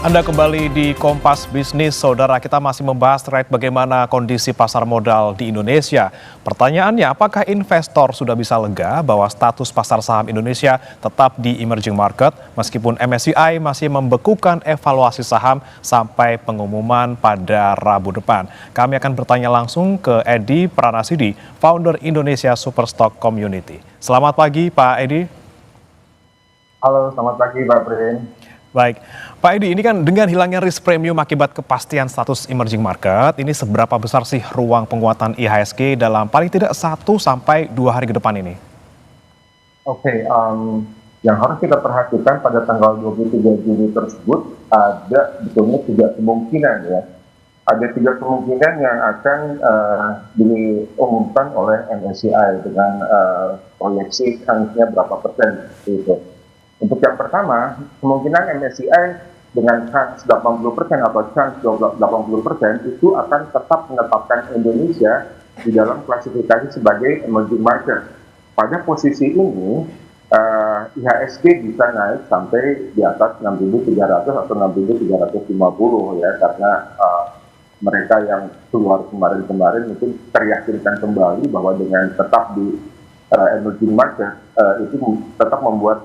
Anda kembali di Kompas Bisnis, saudara. Kita masih membahas terkait bagaimana kondisi pasar modal di Indonesia. Pertanyaannya, apakah investor sudah bisa lega bahwa status pasar saham Indonesia tetap di emerging market meskipun MSCI masih membekukan evaluasi saham sampai pengumuman pada Rabu depan? Kami akan bertanya langsung ke Edi Pranasidi, founder Indonesia Superstock Community. Selamat pagi, Pak Edi. Halo, selamat pagi Pak Prin. Baik, Pak Edi, ini kan dengan hilangnya risk premium akibat kepastian status emerging market, ini seberapa besar sih ruang penguatan IHSG dalam paling tidak 1 sampai 2 hari ke depan ini? Oke, yang harus kita perhatikan pada tanggal 23 Juni tersebut ada betulnya 3 kemungkinan ya. Ada 3 kemungkinan yang akan diumumkan oleh MSCI dengan proyeksi chance-nya berapa persen gitu. Untuk yang pertama, kemungkinan MSCI dengan chance 80% atau chance 80% itu akan tetap menetapkan Indonesia di dalam klasifikasi sebagai emerging market. Pada posisi ini, IHSG bisa naik sampai di atas 6.300 atau 6.350 ya, karena mereka yang keluar kemarin-kemarin mungkin teryakinkan kembali bahwa dengan tetap di emerging market itu tetap membuat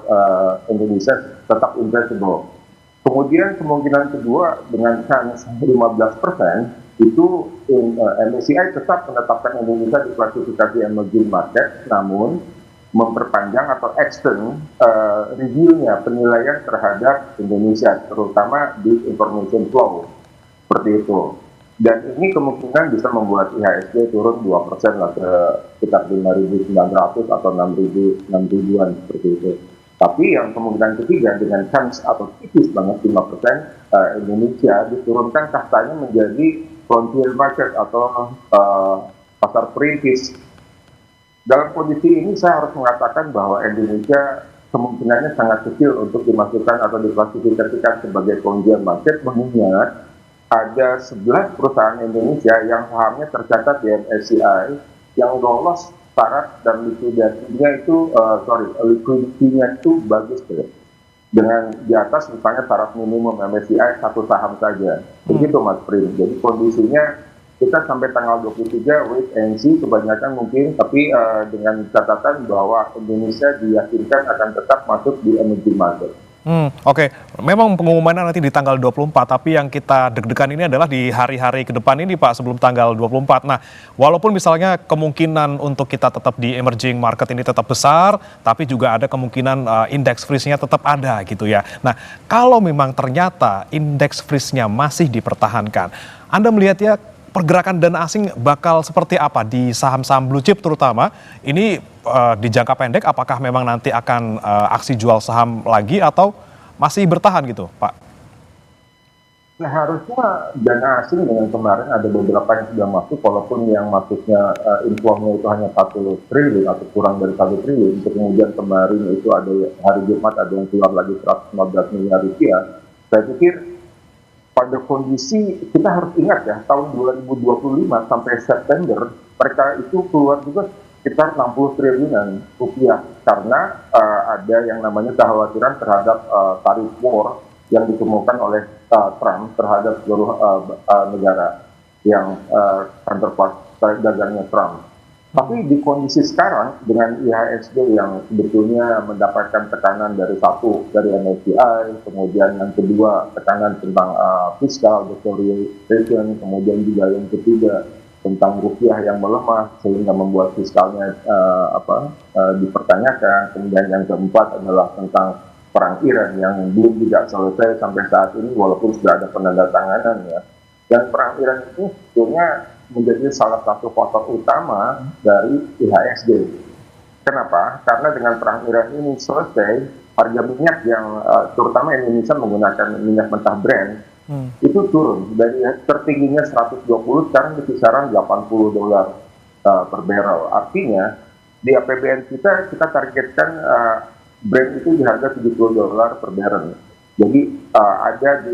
Indonesia tetap investable. Kemudian kemungkinan kedua dengan chance 15% itu MSCI tetap menetapkan Indonesia di klasifikasi emerging market, namun memperpanjang atau extend reviewnya, penilaian terhadap Indonesia, terutama di information flow, seperti itu. Dan ini kemungkinan bisa membuat IHSG turun 2% lah ke sekitar 5.900 atau 6.000-an seperti itu. Tapi yang kemungkinan ketiga dengan chance atau tipis banget 5%, Indonesia diturunkan kastanya menjadi frontier market atau pasar perintis. Dalam kondisi ini saya harus mengatakan bahwa Indonesia kemungkinannya sangat kecil untuk dimasukkan atau diklasifikasikan sebagai frontier market, mengingat ada 11 perusahaan Indonesia yang sahamnya tercatat di MSCI yang lolos syarat dan likuidasinya itu, likuiditinya itu bagus tuh. Dengan di atas misalnya syarat minimum MSCI 1 saham saja. Begitu Mas Prim. Jadi kondisinya kita sampai tanggal 23 wait and see kebanyakan mungkin, tapi dengan catatan bahwa Indonesia diyakinkan akan tetap masuk di emerging market. Oke. Memang pengumumannya nanti di tanggal 24, tapi yang kita deg-degan ini adalah di hari-hari ke depan ini Pak, sebelum tanggal 24. Nah, walaupun misalnya kemungkinan untuk kita tetap di emerging market ini tetap besar, tapi juga ada kemungkinan index freeze-nya tetap ada gitu ya. Nah, kalau memang ternyata index freeze-nya masih dipertahankan, Anda melihatnya pergerakan dana asing bakal seperti apa di saham-saham blue chip terutama ini di jangka pendek? Apakah memang nanti akan aksi jual saham lagi atau masih bertahan gitu, Pak? Nah, harusnya dana asing dengan kemarin ada beberapa yang sudah masuk, walaupun yang masuknya inflow-nya itu hanya 1 triliun atau kurang dari 1 triliun. Untuk kemudian kemarin itu ada hari Jumat ada yang keluar lagi 115 miliar rupiah. Saya pikir pada kondisi kita harus ingat ya, tahun 2025 sampai September mereka itu keluar juga sekitar 60 triliunan rupiah karena ada yang namanya kekhawatiran terhadap tarif war yang ditemukan oleh Trump terhadap seluruh negara yang counterpart dagangnya Trump. Tapi di kondisi sekarang dengan IHSG yang sebetulnya mendapatkan tekanan dari MSCI, kemudian yang kedua tekanan tentang fiscal deterioration, kemudian juga yang ketiga tentang rupiah yang melemah sehingga membuat fiskalnya dipertanyakan, kemudian yang keempat adalah tentang perang Iran yang belum juga selesai sampai saat ini walaupun sudah ada penandatanganan ya. Dan perang Iran itu sebetulnya menjadi salah satu faktor utama dari IHSG. Kenapa? Karena dengan perang Iran ini selesai, harga minyak yang terutama Indonesia menggunakan minyak mentah Brent itu turun dari tertingginya 120 sekarang di kisaran $80 per barrel. Artinya di APBN kita targetkan Brent itu di harga $70 per barrel. Jadi ada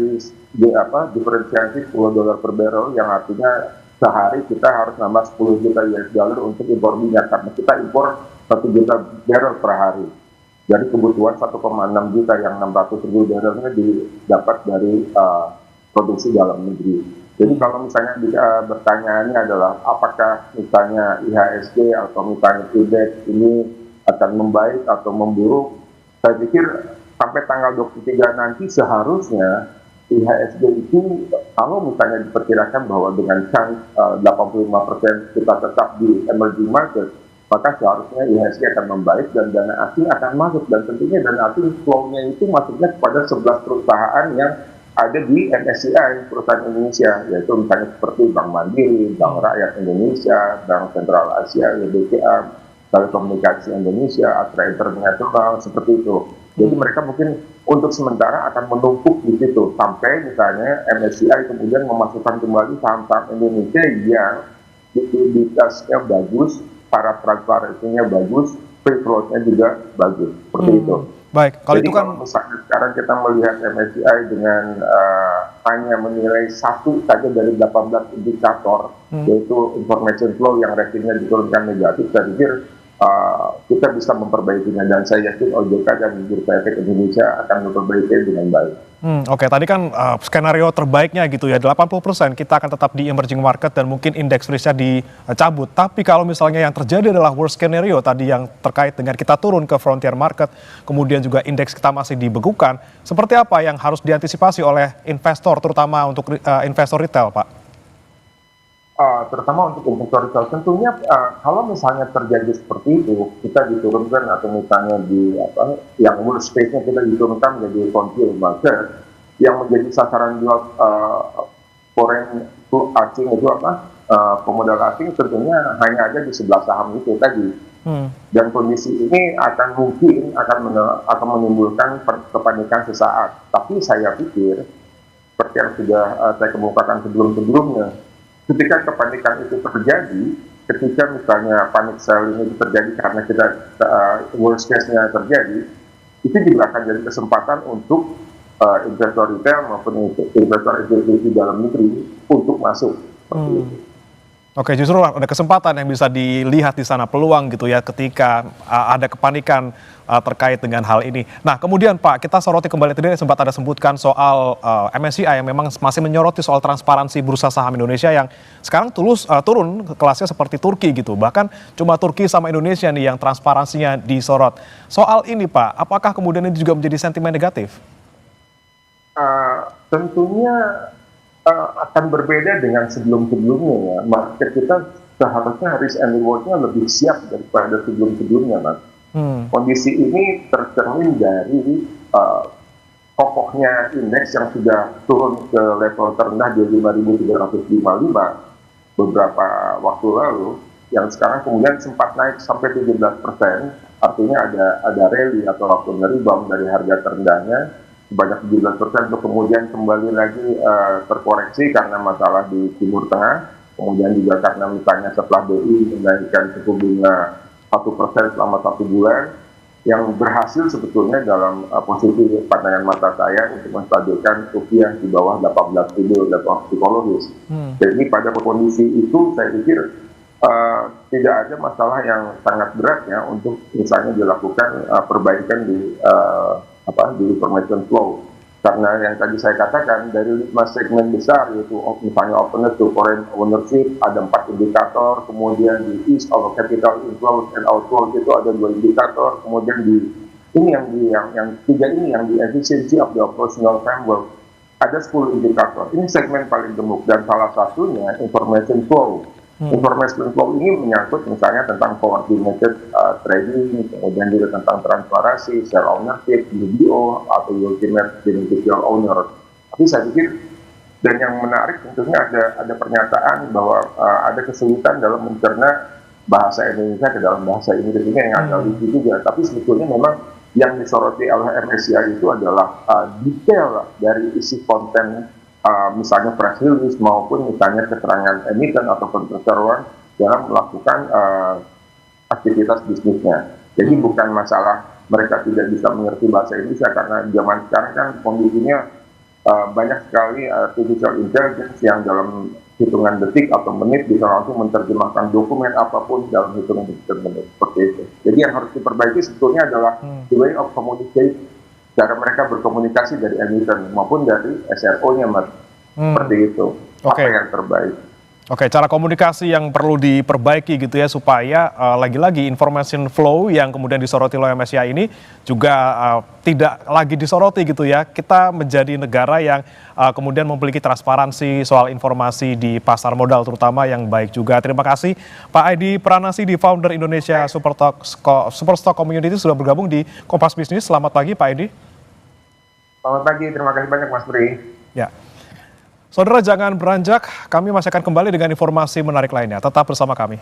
diferensiasi $10 per barrel yang artinya sehari kita harus nambah 10 juta US dollar untuk impor minyak karena kita impor 1 juta barrel per hari. Dari kebutuhan 1,6 juta yang 600.000 barrelnya didapat dari produksi dalam negeri. Jadi kalau misalnya bertanyaannya adalah apakah misalnya IHSG atau misalnya indeks ini akan membaik atau memburuk, saya pikir sampai tanggal 23 nanti seharusnya IHSG itu kalau misalnya diperkirakan bahwa dengan chance 85% kita tetap di emerging market, maka seharusnya IHSG akan membaik dan dana asing akan masuk, dan tentunya dana asing flow-nya itu masuknya kepada 11 perusahaan yang ada di MSCI perusahaan Indonesia, yaitu misalnya seperti Bank Mandiri, Bank Rakyat Indonesia, Bank Sentral Asia, BCA, Telekomunikasi Indonesia, Astra International, seperti itu. Jadi mereka mungkin untuk sementara akan menumpuk di situ sampai misalnya MSCI kemudian memasukkan kembali saham-saham Indonesia yang likuiditasnya bagus, para transparansinya bagus, free float-nya juga bagus, seperti itu. Baik, kalau Jadi itu kan kalau misalnya sekarang kita melihat MSCI dengan hanya menilai satu saja dari 18 indikator, yaitu information flow yang ratingnya diturunkan negatif, saya pikir kita bisa memperbaikinya, dan saya yakin OJK dan Bursa Efek Indonesia akan memperbaiki dengan baik. Oke, tadi kan skenario terbaiknya gitu ya, 80% kita akan tetap di emerging market dan mungkin indeks risknya dicabut. Tapi kalau misalnya yang terjadi adalah worst scenario tadi yang terkait dengan kita turun ke frontier market, kemudian juga indeks kita masih dibekukan, seperti apa yang harus diantisipasi oleh investor, terutama untuk investor retail, Pak? Terutama untuk investor retail, tentunya kalau misalnya terjadi seperti itu, kita diturunkan atau misalnya yang worst case-nya kita diturunkan menjadi frontier market, yang menjadi sasaran jual foreign asing itu pemodal asing, tentunya hanya ada di 11 saham itu tadi. Dan kondisi ini akan menimbulkan kepanikan sesaat. Tapi saya pikir seperti yang sudah saya kemukakan sebelumnya, ketika kepanikan itu terjadi, ketika misalnya panic selling itu terjadi karena kita worst case-nya terjadi, itu juga akan jadi kesempatan untuk investor retail maupun investor institusi dalam negeri untuk masuk. Oke, justru ada kesempatan yang bisa dilihat di sana, peluang gitu ya ketika ada kepanikan terkait dengan hal ini. Nah, kemudian Pak, kita soroti kembali tadi sempat ada sebutkan soal MSCI yang memang masih menyoroti soal transparansi bursa saham Indonesia yang sekarang turun kelasnya seperti Turki gitu. Bahkan cuma Turki sama Indonesia nih yang transparansinya disorot. Soal ini Pak, apakah kemudian ini juga menjadi sentimen negatif? Tentunya akan berbeda dengan sebelum-sebelumnya ya. Market kita seharusnya risk and reward-nya lebih siap daripada sebelum-sebelumnya, Mas. Kondisi ini tercermin dari kokohnya indeks yang sudah turun ke level terendah di 5.355 beberapa waktu lalu, yang sekarang kemudian sempat naik sampai 17%, artinya ada rally atau waktu rebound dari harga terendahnya sebanyak 17%, untuk kemudian kembali lagi terkoreksi karena masalah di Timur Tengah, kemudian juga karena misalnya setelah BI menaikkan suku bunga 1% selama 1 bulan, yang berhasil sebetulnya dalam posisi pandangan mata saya untuk menstabilkan rupiah di bawah 18.000 level psikologis. Jadi pada kondisi itu saya pikir tidak ada masalah yang sangat berat ya untuk misalnya dilakukan perbaikan di information flow, karena yang tadi saya katakan dari 5 segmen besar, yaitu misalnya openness to foreign ownership ada 4 indikator, kemudian di east of capital inflows and outflows itu ada 2 indikator, kemudian yang 3 ini yang di efficiency of the operational framework ada 10 indikator. Ini segmen paling gemuk, dan salah satunya information flow. Information flow ini menyangkut misalnya tentang coordinated trading, kemudian juga tentang transparansi, share ownership, UBO atau ultimate beneficial owner. Tapi saya pikir, dan yang menarik tentunya ada pernyataan bahwa ada kesulitan dalam mencerna bahasa Indonesia ke dalam bahasa Inggris ini yang agak lucu juga. Tapi sebetulnya memang yang disoroti oleh MSCI itu adalah detail dari isi konten, misalnya press release maupun misalnya keterangan emiten atau perseroan dalam melakukan aktivitas bisnisnya. Jadi bukan masalah mereka tidak bisa mengerti bahasa Indonesia, karena zaman sekarang kan kondisinya banyak sekali artificial intelligence yang dalam hitungan detik atau menit bisa langsung menerjemahkan dokumen apapun dalam hitungan detik dan menit, seperti itu. Jadi yang harus diperbaiki sebetulnya adalah the way of communication, cara mereka berkomunikasi dari emiten maupun dari SRO-nya, Mas. Seperti itu. Apa Oke. yang terbaik? Oke, cara komunikasi yang perlu diperbaiki gitu ya supaya lagi-lagi information flow yang kemudian disoroti oleh MSCI ini juga tidak lagi disoroti gitu ya. Kita menjadi negara yang kemudian memiliki transparansi soal informasi di pasar modal terutama yang baik juga. Terima kasih Pak Edi Pranasi di founder Indonesia Superstock Community sudah bergabung di Kompas Bisnis. Selamat pagi Pak Edi. Selamat pagi, terima kasih banyak Mas Bri. Ya. Saudara jangan beranjak, kami masih akan kembali dengan informasi menarik lainnya. Tetap bersama kami.